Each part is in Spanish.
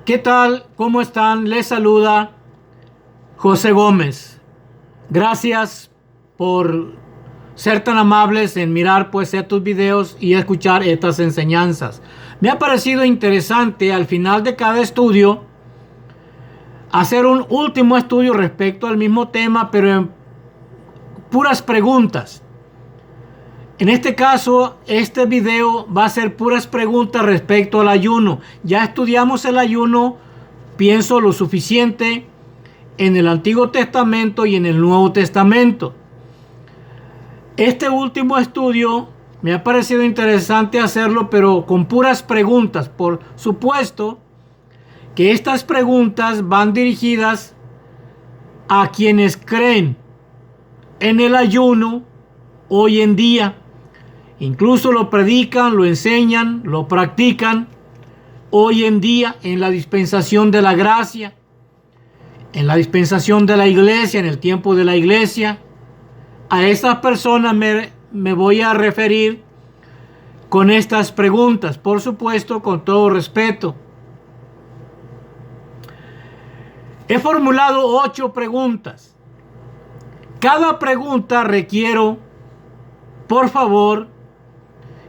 ¿Qué tal? ¿Cómo están? Les saluda José Gómez. Gracias por ser tan amables en mirar pues estos videos y escuchar estas enseñanzas. Me ha parecido interesante al final de cada estudio hacer un último estudio respecto al mismo tema, pero en puras preguntas. En este caso, este video va a ser puras preguntas respecto al ayuno. Ya estudiamos el ayuno, pienso lo suficiente en el Antiguo Testamento y en el Nuevo Testamento. Este último estudio me ha parecido interesante hacerlo, pero con puras preguntas. Por supuesto que estas preguntas van dirigidas a quienes creen en el ayuno hoy en día. Incluso lo predican, lo enseñan, lo practican hoy en día en la dispensación de la gracia, en la dispensación de la iglesia, en el tiempo de la iglesia. A estas personas me voy a referir con estas preguntas, por supuesto, con todo respeto. He formulado 8 preguntas. Cada pregunta requiero, por favor,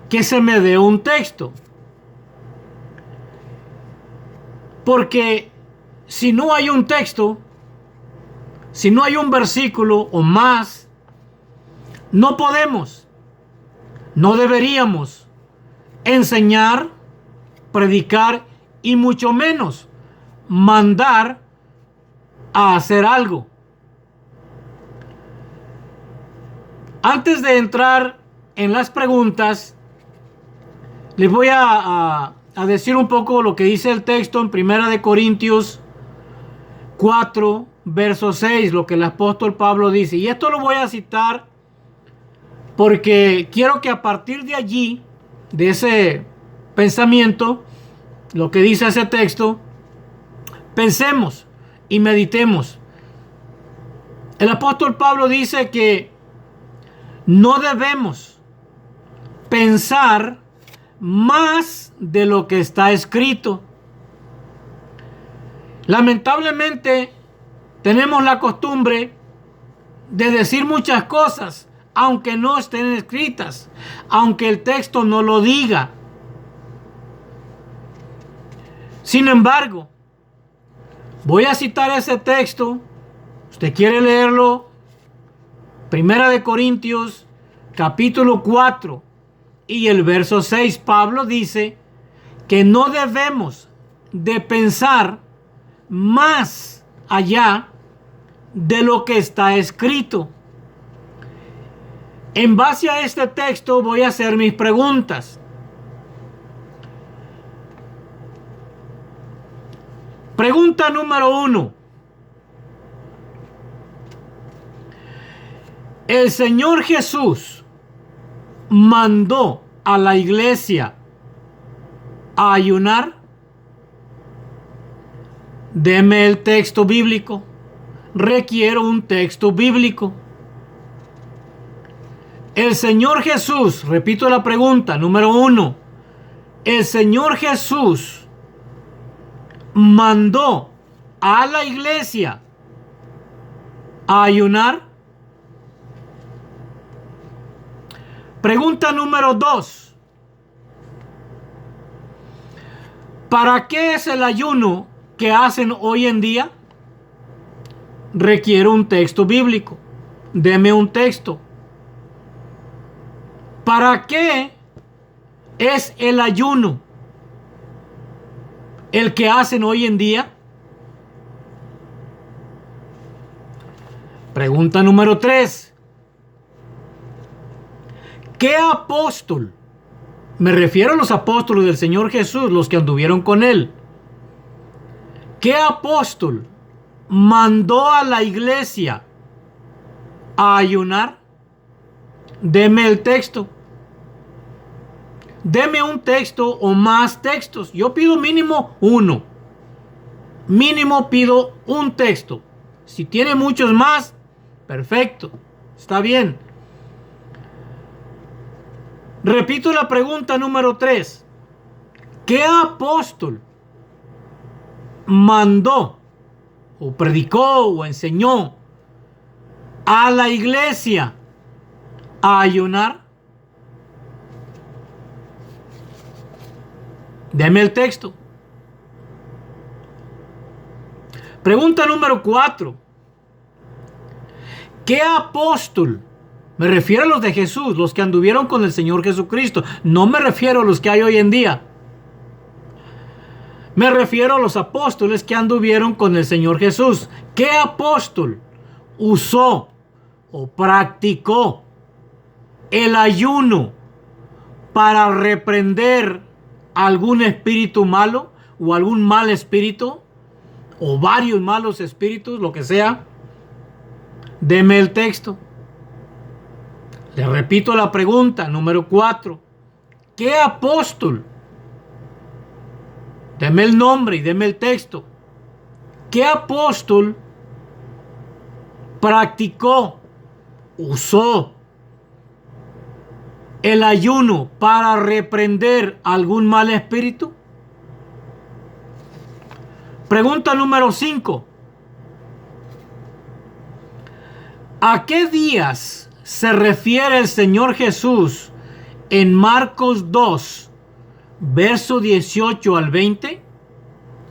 que se me dé un texto. Porque si no hay un texto, si no hay un versículo o más, no podemos, no deberíamos enseñar, predicar y mucho menos mandar a hacer algo. Antes de entrar en las preguntas, les voy a decir un poco lo que dice el texto en 1 Corintios 4, verso 6, lo que el apóstol Pablo dice. Y esto lo voy a citar porque quiero que a partir de allí, de ese pensamiento, lo que dice ese texto, pensemos y meditemos. El apóstol Pablo dice que no debemos pensar más de lo que está escrito. Lamentablemente tenemos la costumbre de decir muchas cosas aunque no estén escritas, aunque el texto no lo diga. Sin embargo, voy a citar ese texto. Usted quiere leerlo, 1 Corintios capítulo 4 y el verso 6. Pablo dice que no debemos de pensar más allá de lo que está escrito. En base a este texto voy a hacer mis preguntas. Pregunta número 1. ¿El Señor Jesús mandó a la iglesia a ayunar? Deme el texto bíblico. Requiero un texto bíblico. El Señor Jesús, repito la pregunta, número 1. El Señor Jesús mandó a la iglesia a ayunar. Pregunta número 2. ¿Para qué es el ayuno que hacen hoy en día? Requiere un texto bíblico. Deme un texto. ¿Para qué es el ayuno el que hacen hoy en día? Pregunta número 3. ¿Qué apóstol? Me refiero a los apóstoles del Señor Jesús, los que anduvieron con él. ¿Qué apóstol mandó a la iglesia a ayunar? Deme el texto. Deme un texto o más textos. Yo pido mínimo uno. Mínimo pido un texto. Si tiene muchos más, perfecto. Está bien. Repito la pregunta número 3. ¿Qué apóstol mandó o predicó o enseñó a la iglesia a ayunar? Deme el texto. Pregunta número 4. ¿Qué apóstol? Me refiero a los de Jesús, los que anduvieron con el Señor Jesucristo. No me refiero a los que hay hoy en día. Me refiero a los apóstoles que anduvieron con el Señor Jesús. ¿Qué apóstol usó o practicó el ayuno para reprender algún espíritu malo o algún mal espíritu o varios malos espíritus, lo que sea? Deme el texto. Le repito la pregunta número 4. ¿Qué apóstol? Deme el nombre y deme el texto. ¿Qué apóstol practicó, usó el ayuno para reprender algún mal espíritu? Pregunta número 5. ¿A qué días se refiere el Señor Jesús en Marcos 2, verso 18 al 20?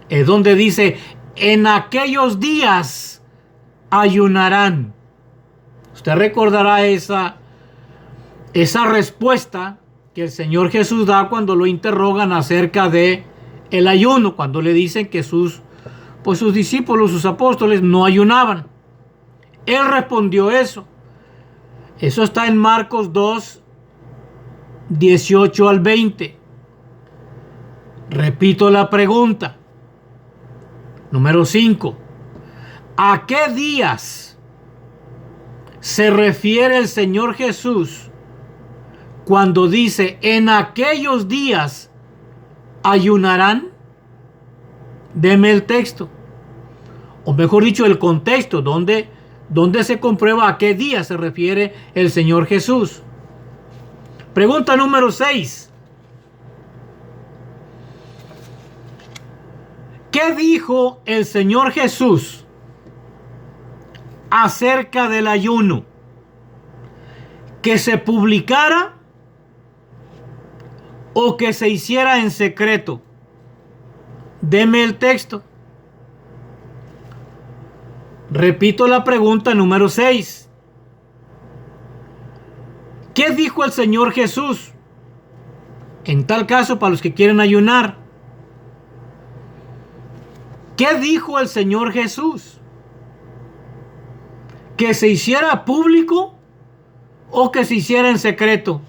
Es donde dice, en aquellos días ayunarán. Usted recordará esa respuesta que el Señor Jesús da cuando lo interrogan acerca de el ayuno, cuando le dicen que sus discípulos, sus apóstoles, no ayunaban. Él respondió eso. Eso está en Marcos 2, 18 al 20. Repito la pregunta. Número 5. ¿A qué días se refiere el Señor Jesús cuando dice, en aquellos días ayunarán? Deme el texto. O mejor dicho, el contexto, donde se comprueba a qué día se refiere el Señor Jesús. Pregunta número 6. ¿Qué dijo el Señor Jesús acerca del ayuno? ¿Que se publicara o que se hiciera en secreto? Deme el texto. Repito la pregunta número 6. ¿Qué dijo el Señor Jesús? En tal caso, para los que quieren ayunar, ¿qué dijo el Señor Jesús? ¿Que se hiciera público o que se hiciera en secreto?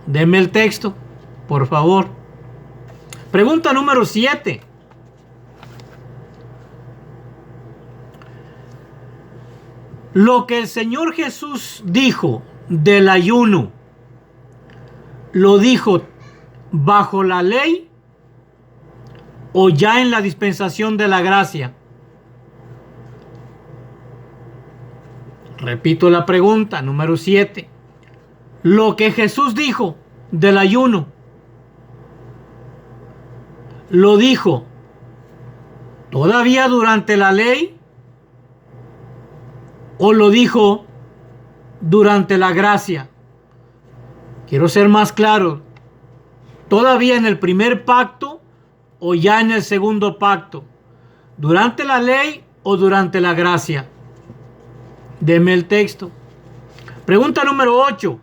Deme el texto, por favor. Pregunta número 7. Lo que el Señor Jesús dijo del ayuno, ¿lo dijo bajo la ley o ya en la dispensación de la gracia? Repito la pregunta, número 7. Lo que Jesús dijo del ayuno, ¿lo dijo todavía durante la ley o lo dijo durante la gracia? Quiero ser más claro. ¿Todavía en el primer pacto o ya en el segundo pacto? ¿Durante la ley o durante la gracia? Deme el texto. Pregunta número 8.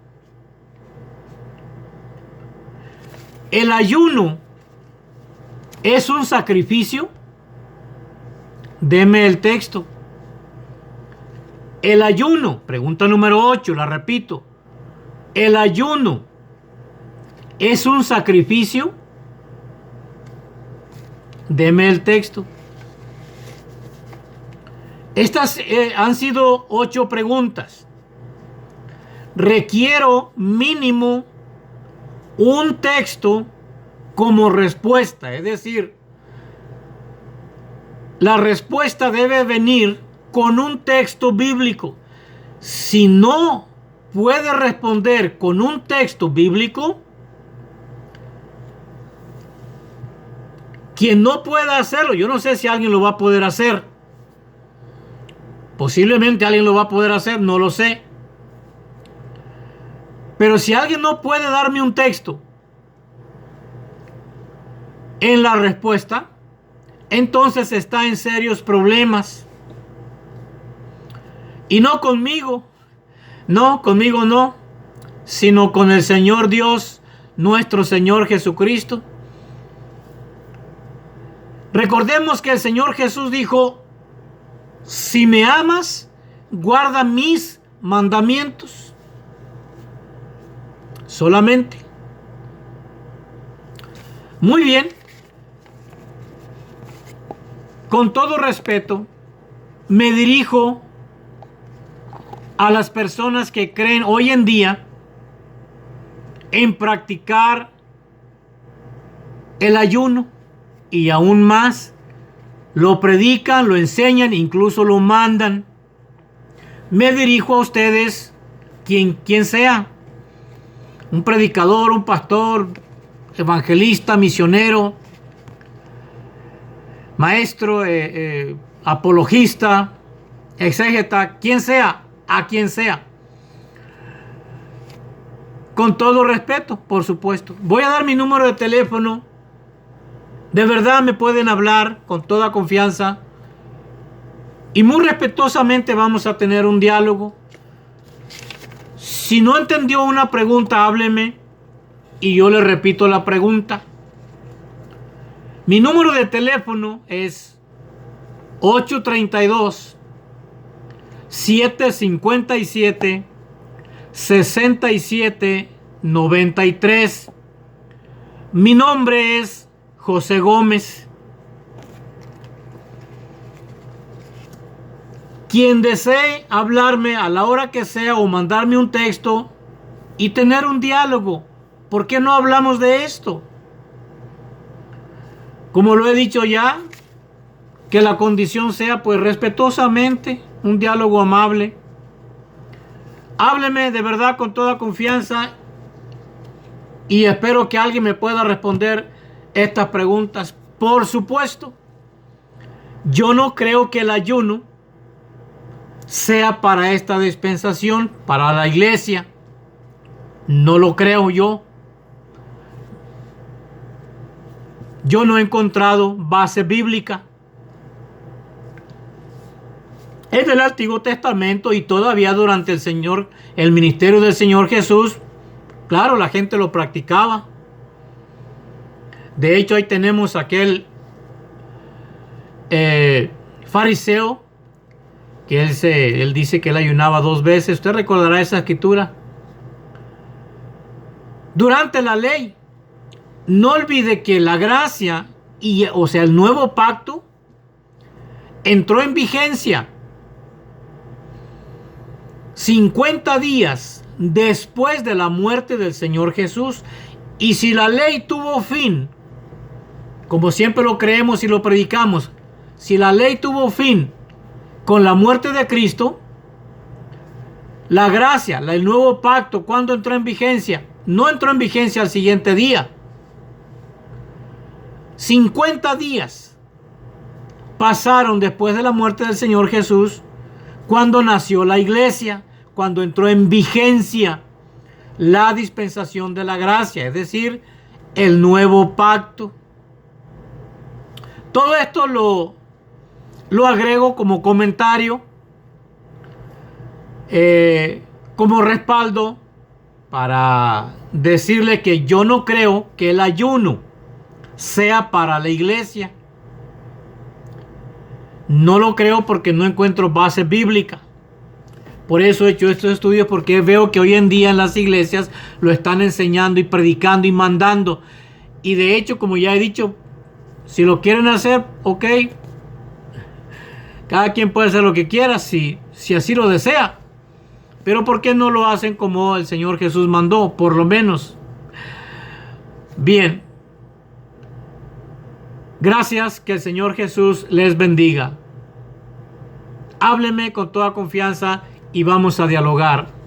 ¿El ayuno es un sacrificio? Deme el texto. El ayuno, pregunta número 8, la repito. ¿El ayuno es un sacrificio? Deme el texto. Estas han sido 8 preguntas. Requiero mínimo un texto como respuesta, es decir, la respuesta debe venir con un texto bíblico. Si no puede responder con un texto bíblico, Quien no pueda hacerlo, yo no sé si alguien lo va a poder hacer. Posiblemente alguien lo va a poder hacer, no lo sé. Pero si alguien no puede darme un texto en la respuesta, entonces está en serios problemas. Y no conmigo, no, sino con el Señor Dios, nuestro Señor Jesucristo. Recordemos que el Señor Jesús dijo: si me amas, guarda mis mandamientos. Solamente. Muy bien. Con todo respeto, me dirijo a las personas que creen hoy en día en practicar el ayuno, y aún más lo predican, lo enseñan, incluso lo mandan. Me dirijo a ustedes, quien sea, un predicador, un pastor, evangelista, misionero, maestro, apologista, exégeta, quien sea, a quien sea. Con todo respeto, por supuesto. Voy a dar mi número de teléfono. De verdad me pueden hablar con toda confianza. Y muy respetuosamente vamos a tener un diálogo. Si no entendió una pregunta, hábleme y yo le repito la pregunta. Mi número de teléfono es 832-757-6793. Mi nombre es José Gómez. Quien desee hablarme a la hora que sea o mandarme un texto y tener un diálogo, ¿por qué no hablamos de esto? Como lo he dicho ya, que la condición sea pues respetuosamente, un diálogo amable. Hábleme de verdad con toda confianza y espero que alguien me pueda responder estas preguntas. Por supuesto, yo no creo que el ayuno sea para esta dispensación, para la iglesia. No lo creo yo. Yo no he encontrado base bíblica. Es del Antiguo Testamento y todavía durante el ministerio del Señor Jesús, claro, la gente lo practicaba. De hecho, ahí tenemos aquel fariseo que él dice que él ayunaba 2 veces. Usted recordará esa escritura. Durante la ley, no olvide que la gracia, o sea, el nuevo pacto, entró en vigencia 50 días después de la muerte del Señor Jesús. Y si la ley tuvo fin, como siempre lo creemos y lo predicamos, si la ley tuvo fin con la muerte de Cristo, la gracia, el nuevo pacto, ¿cuándo entró en vigencia? No entró en vigencia al siguiente día. 50 días pasaron después de la muerte del Señor Jesús, cuando nació la iglesia, cuando entró en vigencia la dispensación de la gracia, es decir, el nuevo pacto. Todo esto lo agrego como comentario, como respaldo para decirle que yo no creo que el ayuno sea para la iglesia. No lo creo porque no encuentro base bíblica. Por eso he hecho estos estudios, porque veo que hoy en día en las iglesias lo están enseñando y predicando y mandando. Y de hecho, como ya he dicho, si lo quieren hacer, ok. Cada quien puede hacer lo que quiera si así lo desea. Pero ¿por qué no lo hacen como el Señor Jesús mandó? Por lo menos. Bien. Gracias, que el Señor Jesús les bendiga. Hábleme con toda confianza y vamos a dialogar.